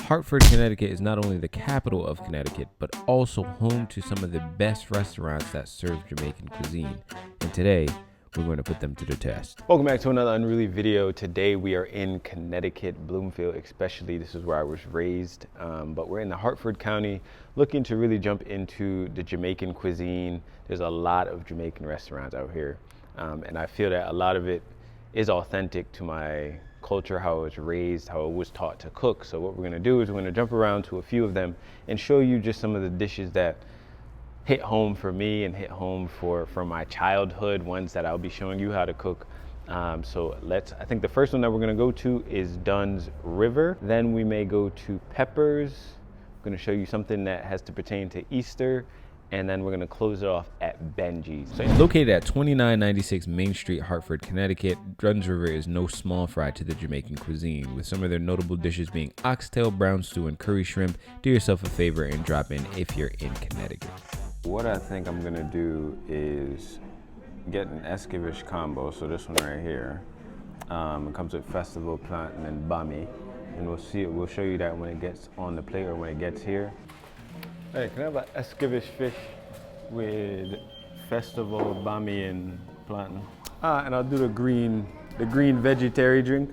Hartford, Connecticut is not only the capital of Connecticut, but also home to some of the best restaurants that serve Jamaican cuisine. And today, we're going to put them to the test. Welcome back to another Unruly video. Today we are in Connecticut, Bloomfield especially. This is where I was raised, but we're in the Hartford County looking to really jump into the Jamaican cuisine. There's a lot of Jamaican restaurants out here, and I feel that a lot of it is authentic to my culture, how I was raised, how I was taught to cook. So what we're gonna do is we're gonna jump around to a few of them and show you just some of the dishes that hit home for me and hit home for my childhood, ones that I'll be showing you how to cook. I think the first one that we're gonna go to is Dunn's River. Then we may go to Peppers. I'm gonna show you something that has to pertain to Easter. And then we're gonna close it off at Benji's. So located at 2996 Main Street, Hartford, Connecticut, Dunn's River is no small fry to the Jamaican cuisine, with some of their notable dishes being oxtail, brown stew, and curry shrimp. Do yourself a favor and drop in if you're in Connecticut. What I think I'm gonna do is get an Skivish Combo, so this one right here. It comes with festival plantain and bami, and we'll show you that when it gets on the plate or when it gets here. Hey, can I have a Skivish fish with festival bami and plantain? And I'll do the green vegetarian drink.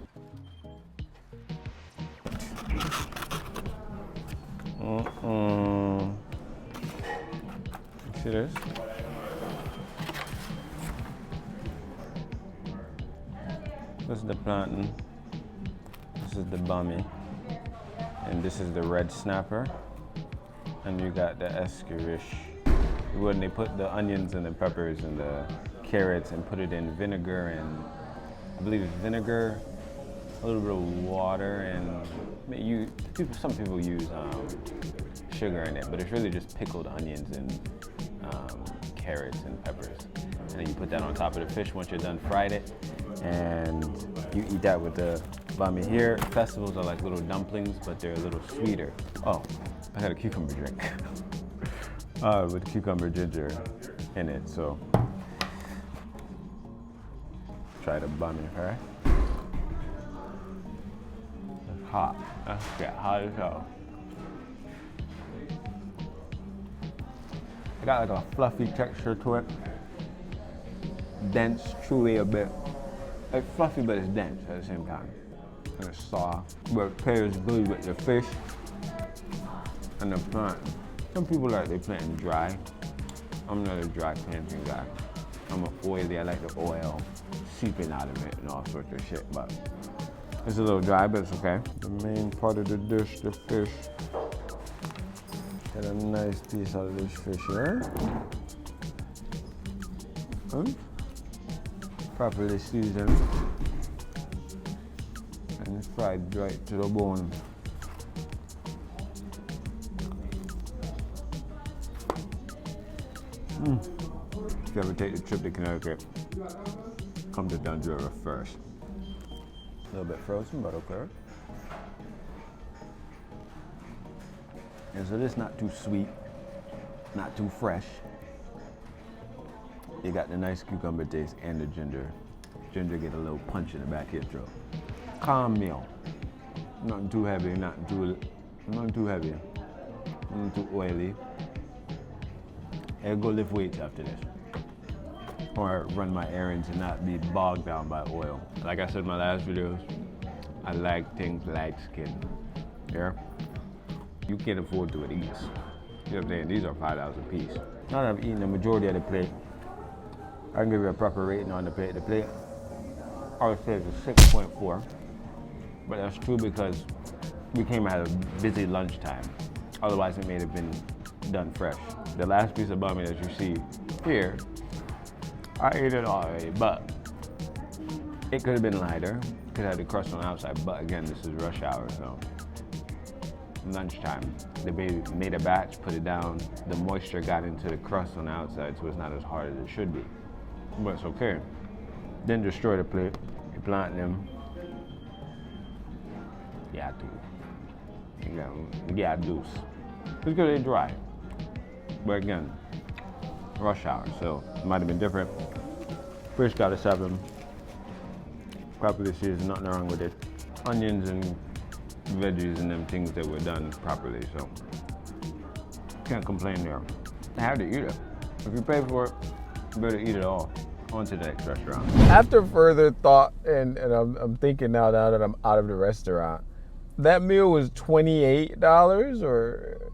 See this? This is the plantain. This is the bami, and this is the red snapper. And you got the Skivish. When they put the onions and the peppers and the carrots and put it in vinegar, and I believe it's vinegar, a little bit of water, and some people use sugar in it, but it's really just pickled onions and carrots and peppers. And then you put that on top of the fish once you're done fried it, and you eat that with the bami here. Festivals are like little dumplings, but they're a little sweeter. Oh, I got a cucumber drink with cucumber ginger in it, so try the bami, alright? It's hot. That's get hot as hell. It got like a fluffy texture to it. Dense, chewy a bit. It's fluffy, but it's dense at the same time. And it's soft, but it pairs good with the fish and the plantain. Some people like their plantain dry. I'm not a dry plantain guy. I'm oily. I like the oil seeping out of it and all sorts of shit, but it's a little dry, but it's okay. The main part of the dish, the fish. Got a nice piece out of this fish here. Properly seasoned and fried right to the bone. If you ever take the trip to Connecticut, come to Dunn's River first. A little bit frozen, but okay. And so this is not too sweet, not too fresh. You got the nice cucumber taste and the ginger. Ginger get a little punch in the back of your throat. Calm meal. Nothing too heavy, nothing too heavy, nothing too oily. I'll go lift weights after this, or run my errands and not be bogged down by oil. Like I said in my last videos, I like things light skin. Yeah? You can't afford to eat these. You know what I'm saying? These are $5 a piece. Now that I've eaten the majority of the plate, I can give you a proper rating on the plate. The plate, I would say it's a 6.4, but that's true because we came at a busy lunchtime. Otherwise, it may have been done fresh. The last piece of bami that you see here, I ate it already, but it could have been lighter. Could have had the crust on the outside, but again, this is rush hour, so lunchtime. They made a batch, put it down. The moisture got into the crust on the outside, so it's not as hard as it should be. But it's okay. Didn't destroy the plate. You plant them. Yeah, deuce. It's because they're dry. But again, rush hour, so it might have been different. Fish got a 7. Properly seasoned, nothing wrong with it. Onions and veggies and them things that were done properly. So can't complain there. I had to eat it. If you pay for it, you better eat it all. On to the next restaurant. After further thought, and I'm thinking now that I'm out of the restaurant, that meal was $28 or,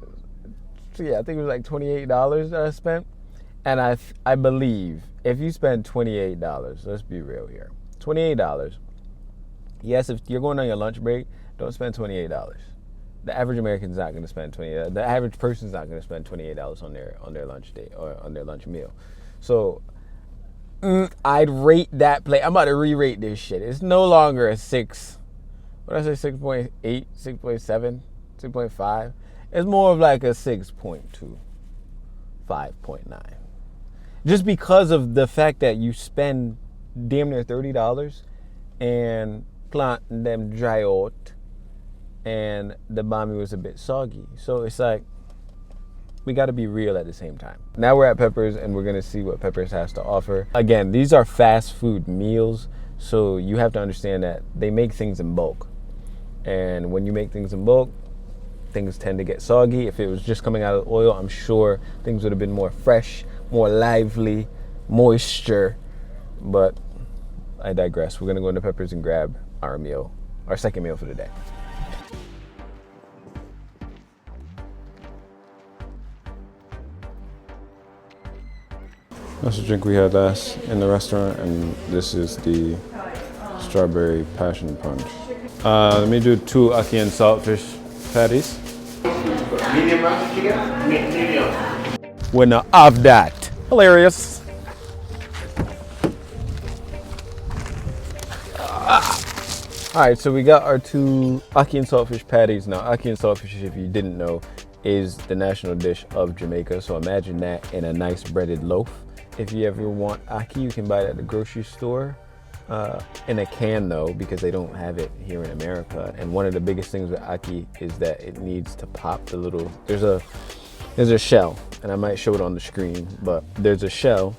so yeah, I think it was like $28 that I spent. And I believe if you spend $28, let's be real here, $28, yes, if you're going on your lunch break, don't spend $28. The average American's not going to spend $28. The average person's not going to spend $28 on their lunch day or on their lunch meal. So I'd rate that plate. I'm about to re-rate this shit. It's no longer a 6. What did I say? 6.8, 6.7, 6.5. It's more of like a 6.2, 5.9. Just because of the fact that you spend damn near $30 and plant them dry out, and the bami was a bit soggy. So it's like, we got to be real at the same time. Now we're at Peppers and we're going to see what Peppers has to offer. Again, these are fast food meals, so you have to understand that they make things in bulk. And when you make things in bulk, things tend to get soggy. If it was just coming out of the oil, I'm sure things would have been more fresh, more lively, moisture. But I digress. We're going to go into Peppers and grab our meal, our second meal for the day. That's the drink we had last in the restaurant, and this is the strawberry passion punch. Let me do 2 ackee and saltfish patties. Medium roasted chicken? Medium. We're not of that. Hilarious. All right, so we got our 2 ackee and saltfish patties. Now, ackee and saltfish, if you didn't know, is the national dish of Jamaica. So imagine that in a nice breaded loaf. If you ever want ackee, you can buy it at the grocery store in a can though, because they don't have it here in America. And one of the biggest things with ackee is that it needs to pop the little, there's a shell, and I might show it on the screen, but there's a shell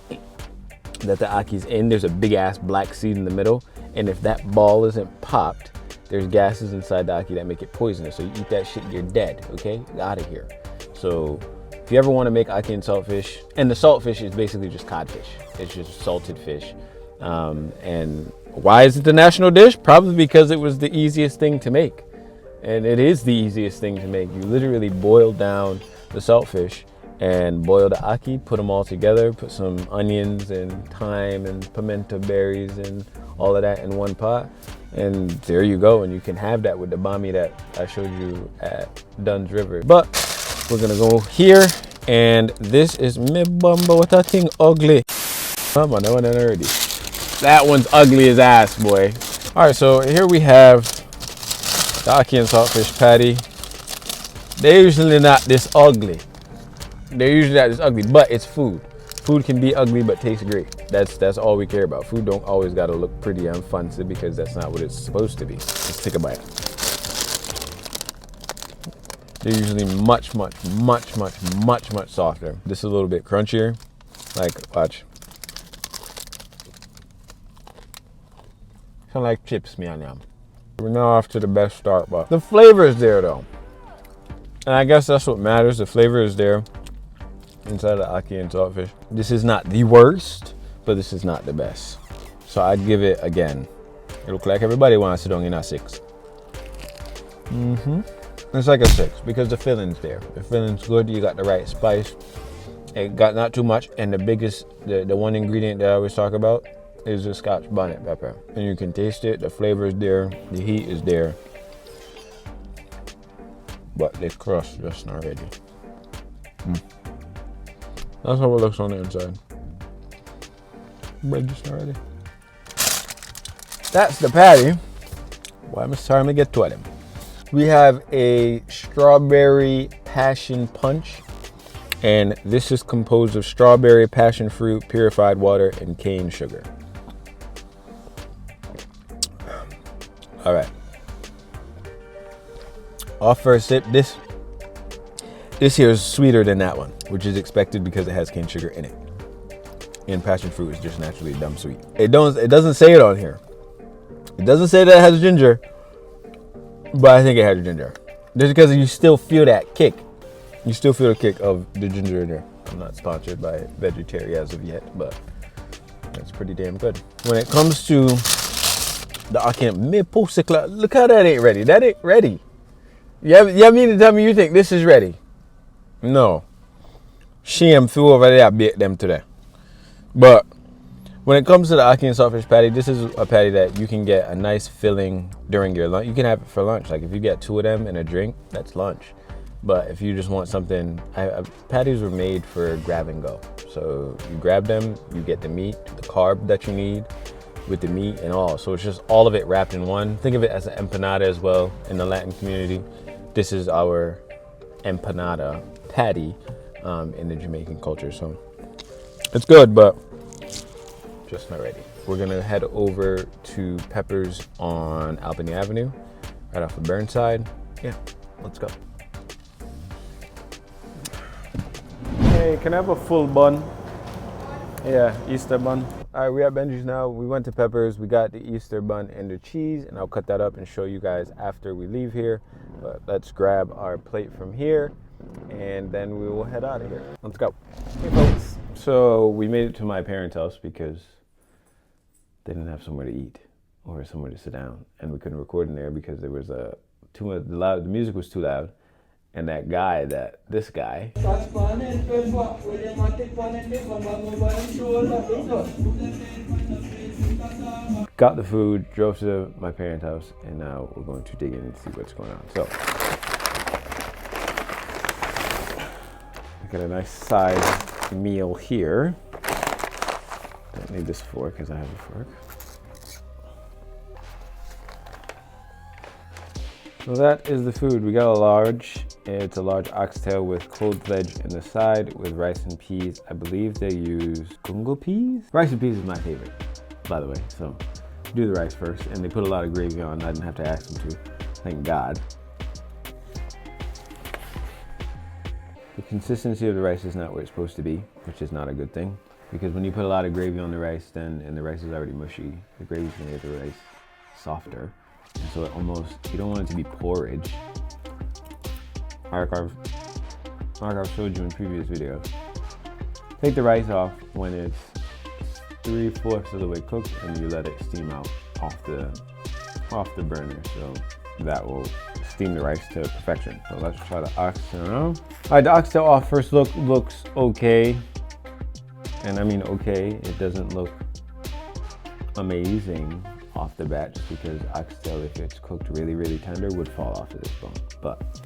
that the akkee's in. There's a big ass black seed in the middle. And if that ball isn't popped, there's gases inside the ackee that make it poisonous. So you eat that shit, you're dead, okay? Get out of here. So if you ever want to make ackee and saltfish, and the saltfish is basically just codfish. It's just salted fish. And why is it the national dish? Probably because it was the easiest thing to make. And it is the easiest thing to make. You literally boil down the saltfish and boil the ackee, put them all together, put some onions and thyme and pimento berries and all of that in one pot. And there you go. And you can have that with the bami that I showed you at Dunn's River. But we're gonna go here, and this is me bumba. What a thing ugly. Come on, that one already. That one's ugly as ass, boy. All right, so here we have the ackee and saltfish patty. They're usually not this ugly. They're usually not this ugly, but it's food. Food can be ugly but taste great. That's all we care about. Food don't always gotta look pretty and fancy, because that's not what it's supposed to be. Let's take a bite. They're usually much softer. This is a little bit crunchier. Like, watch. Kind of like chips, me on yum. We're now off to the best start, but the flavor is there though. And I guess that's what matters. The flavor is there inside the ackee and saltfish. This is not the worst, but this is not the best. So I'd give it, again, it looks like everybody wants to sit down in a 6. It's like a 6 because the filling's there. The filling's good. You got the right spice. It got not too much. And the biggest, the one ingredient that I always talk about is the Scotch bonnet pepper. And you can taste it. The flavor is there. The heat is there. But the crust just not ready. That's how it looks on the inside. Bread just not ready. That's the patty. Why am I starting to get to them? We have a strawberry passion punch, and this is composed of strawberry, passion fruit, purified water, and cane sugar. All right. Off first sip, this here is sweeter than that one, which is expected because it has cane sugar in it. And passion fruit is just naturally dumb sweet. It doesn't say it on here. It doesn't say that it has ginger. but I think it had the ginger. Just because you still feel that kick. You still feel the kick of the ginger in there. I'm not sponsored by Vegetarian as of yet, but it's pretty damn good. When it comes to the ackee, look how that ain't ready. That ain't ready. You mean to tell me you think this is ready? No. Shame threw over there, bake them today. But when it comes to the ackee and saltfish patty, this is a patty that you can get a nice filling during your lunch. You can have it for lunch. Like if you get 2 of them and a drink, that's lunch. But if you just want something, patties were made for grab and go. So you grab them, you get the meat, the carb that you need with the meat and all. So it's just all of it wrapped in one. Think of it as an empanada as well in the Latin community. This is our empanada patty in the Jamaican culture. So it's good, but just not ready. We're gonna head over to Pepper's on Albany Avenue, right off of Burnside. Yeah, let's go. Hey, can I have a full bun? Yeah, Easter bun. All right, we're at Benji's now. We went to Pepper's. We got the Easter bun and the cheese, and I'll cut that up and show you guys after we leave here. But let's grab our plate from here, and then we will head out of here. Let's go. Hey, folks. So we made it to my parents' house because they didn't have somewhere to eat or somewhere to sit down, and we couldn't record in there because there was too much loud. The music was too loud. And this guy. Got the food, drove to my parents' house, and now we're going to dig in and see what's going on. So, I got a nice size meal here. Don't need this fork because I have a fork. So that is the food. We got a large. It's a large oxtail with cold veg in the side with rice and peas. I believe they use Congo peas. Rice and peas is my favorite, by the way. So do the rice first. And they put a lot of gravy on. I didn't have to ask them to. Thank God. The consistency of the rice is not where it's supposed to be, which is not a good thing. Because when you put a lot of gravy on the rice, and the rice is already mushy, the gravy's gonna get the rice softer. And so it almost, you don't want it to be porridge. Like I've showed you in previous videos. Take the rice off when it's 3/4 of the way cooked, and you let it steam out off the burner. So that will steam the rice to perfection. So let's try the oxtail now. All right, the oxtail off first look looks okay. And I mean okay, it doesn't look amazing off the bat, just because oxtail, if it's cooked really, really tender, would fall off of this bone. But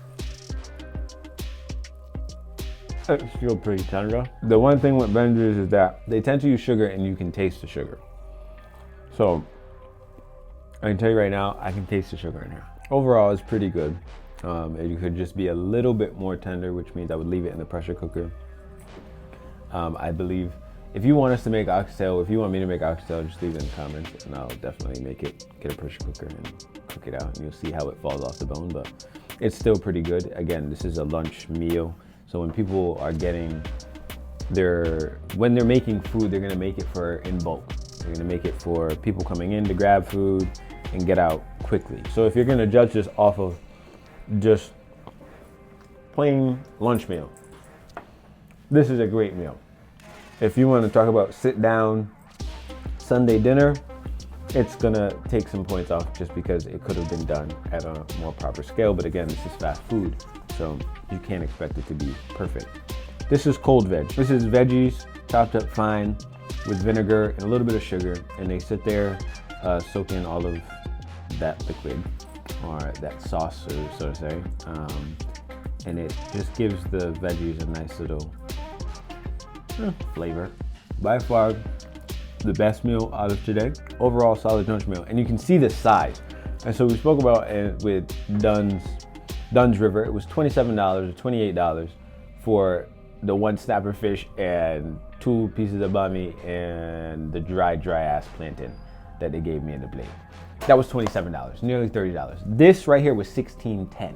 it's still pretty tender. The one thing with Benji's is that they tend to use sugar, and you can taste the sugar. So I can tell you right now, I can taste the sugar in here. Overall, it's pretty good. It could just be a little bit more tender, which means I would leave it in the pressure cooker. I believe if you want us to make oxtail, if you want me to make oxtail, just leave it in the comments, and I'll definitely make it, get a pressure cooker and cook it out, and you'll see how it falls off the bone. But it's still pretty good. Again, this is a lunch meal. So when people are getting when they're making food, they're gonna make it for in bulk. They're gonna make it for people coming in to grab food and get out quickly. So if you're gonna judge this off of just plain lunch meal, this is a great meal. If you want to talk about sit down Sunday dinner, it's gonna take some points off just because it could have been done at a more proper scale. But again, this is fast food, so you can't expect it to be perfect. This is cold veg. This is veggies chopped up fine with vinegar and a little bit of sugar, and they sit there, soak in all of that liquid or that sauce, or so to say, and it just gives the veggies a nice little flavor. By far the best meal out of today. Overall solid lunch meal, and you can see the size. And so we spoke about it with Dunn's River. It was $27 or $28 for the one snapper fish and 2 pieces of bami and the dry ass plantain that they gave me in the plate. That was $27, nearly $30. This right here was $16.10.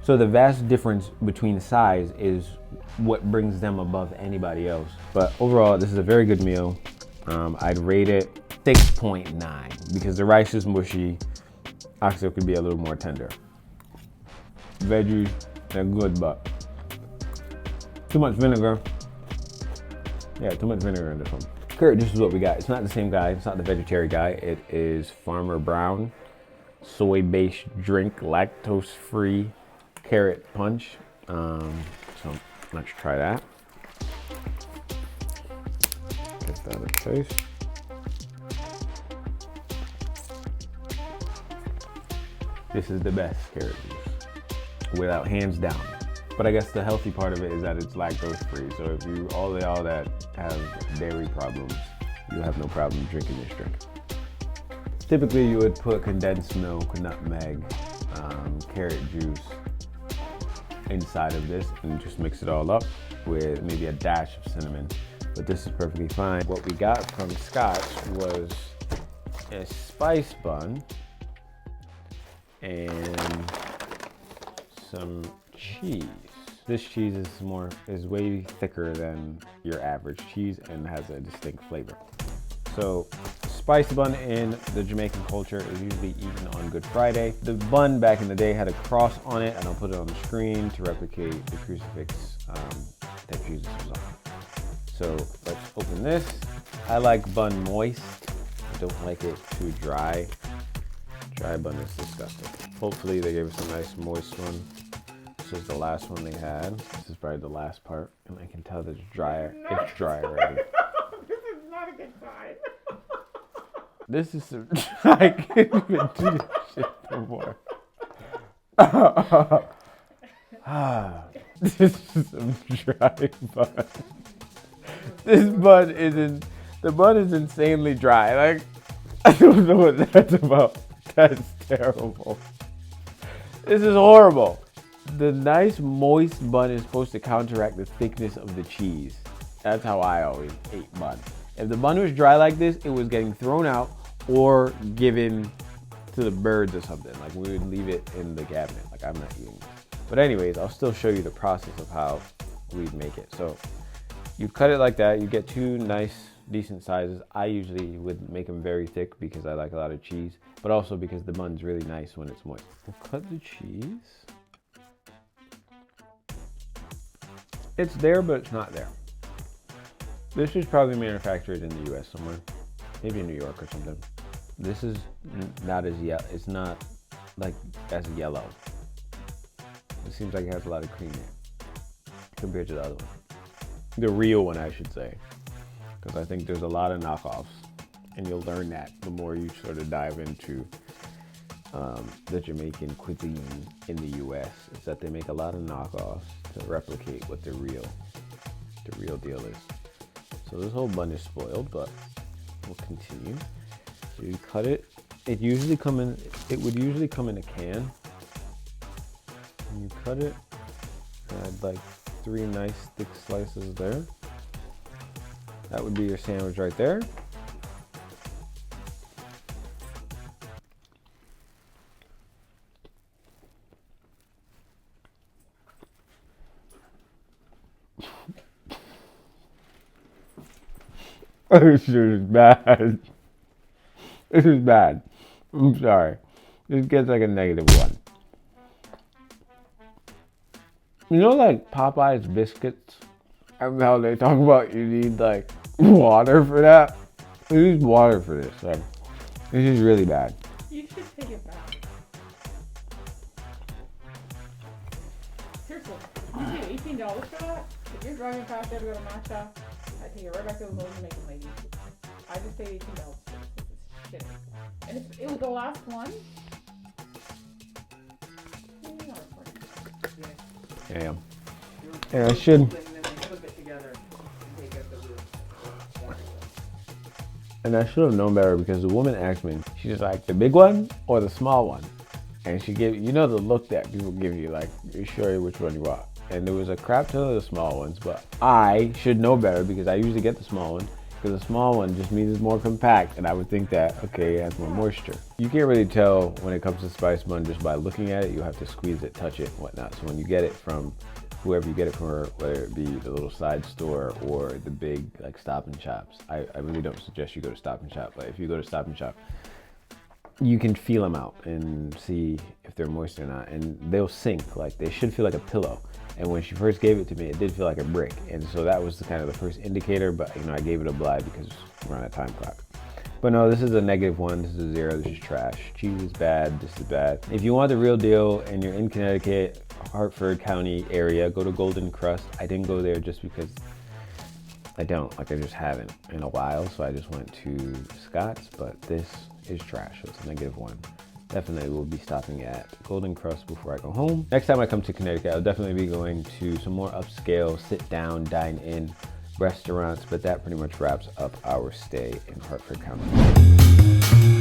So the vast difference between size is what brings them above anybody else. But overall, this is a very good meal. I'd rate it 6.9 because the rice is mushy. Oxtail could be a little more tender. Veggies, they're good, but too much vinegar. Yeah, too much vinegar in this one. Kurt, this is what we got. It's not the same guy. It's not the vegetarian guy. It is Farmer Brown, soy-based drink, lactose-free carrot punch. So let's try that. Get that in place. This is the best carrot juice, without hands down. But I guess the healthy part of it is that it's lactose free. So if you, all y'all that have dairy problems, you have no problem drinking this drink. Typically you would put condensed milk, nutmeg, carrot juice inside of this and just mix it all up with maybe a dash of cinnamon. But this is perfectly fine. What we got from Scotch was a spice bun and some cheese. This cheese is way thicker than your average cheese and has a distinct flavor. So spice bun in the Jamaican culture is usually eaten on Good Friday. The bun back in the day had a cross on it, and I'll put it on the screen to replicate the crucifix that Jesus was on. So let's open this. I like bun moist. I don't like it too dry. Dry bun is disgusting. Hopefully they gave us a nice moist one. This is the last one they had. This is probably the last part, and I can tell that it's drier. It's dry already. This is not a good sign. This is some, I can't even do this shit no more. This is some dry bun. The bun is insanely dry. Like, I don't know what that's about. That's terrible. This is horrible. The nice moist bun is supposed to counteract the thickness of the cheese. That's how I always ate bun. If the bun was dry like this, it was getting thrown out or given to the birds or something. Like, we would leave it in the cabinet. Like, I'm not eating this. But anyways, I'll still show you the process of how we'd make it. So you cut it like that. You get two nice, decent sizes. I usually would make them very thick because I like a lot of cheese, but also because the bun's really nice when it's moist. We'll cut the cheese. It's there, but it's not there. This is probably manufactured in the US somewhere, maybe in New York or something. This is not as yellow. It's not like as yellow. It seems like it has a lot of cream in it compared to the other one. The real one, I should say, because I think there's a lot of knockoffs, and you'll learn that the more you sort of dive into the Jamaican cuisine in the US. Is that they make a lot of knockoffs to replicate what the real deal is. So this whole bun is spoiled, but we'll continue. So you cut it. It would usually come in a can. And you cut it. Add like 3 nice thick slices there. That would be your sandwich right there. This is bad. This is bad. I'm sorry. This gets like a -1. You know, like Popeye's biscuits? And how they talk about you need like water for that? You need water for this. Like, this is really bad. You should take it back. Seriously, you pay $18 for that? If you're driving past there to go to Matcha, I take it right back to the Golden Jamaican lady. I just paid $18 for this. This is shitty. And it was the last one? Yeah. Yeah, I should. And I should have known better because the woman asked me, she's like, the big one or the small one? And she gave, you know, the look that people give you, like, you sure which one you want. And there was a crap ton of the small ones, but I should know better because I usually get the small one, because the small one just means it's more compact, and I would think that, okay, it has more moisture. You can't really tell when it comes to spice bun just by looking at it. You have to squeeze it, touch it, and whatnot. So when you get it from whoever you get it from, whether it be the little side store or the big like Stop and Shops, I really don't suggest you go to Stop and Shop, but if you go to Stop and Shop, you can feel them out and see if they're moist or not, and they'll sink. Like, they should feel like a pillow. And when she first gave it to me, it did feel like a brick. And so that was kind of the first indicator, but you know, I gave it a bly because we're on a time clock. But no, this is a -1, this is a 0, this is trash. Cheese is bad, this is bad. If you want the real deal and you're in Connecticut, Hartford County area, go to Golden Crust. I didn't go there just because I just haven't in a while, so I just went to Scott's, but this is trash, so it's a -1. Definitely will be stopping at Golden Crust before I go home. Next time I come to Connecticut, I'll definitely be going to some more upscale, sit down, dine in restaurants, but that pretty much wraps up our stay in Hartford County.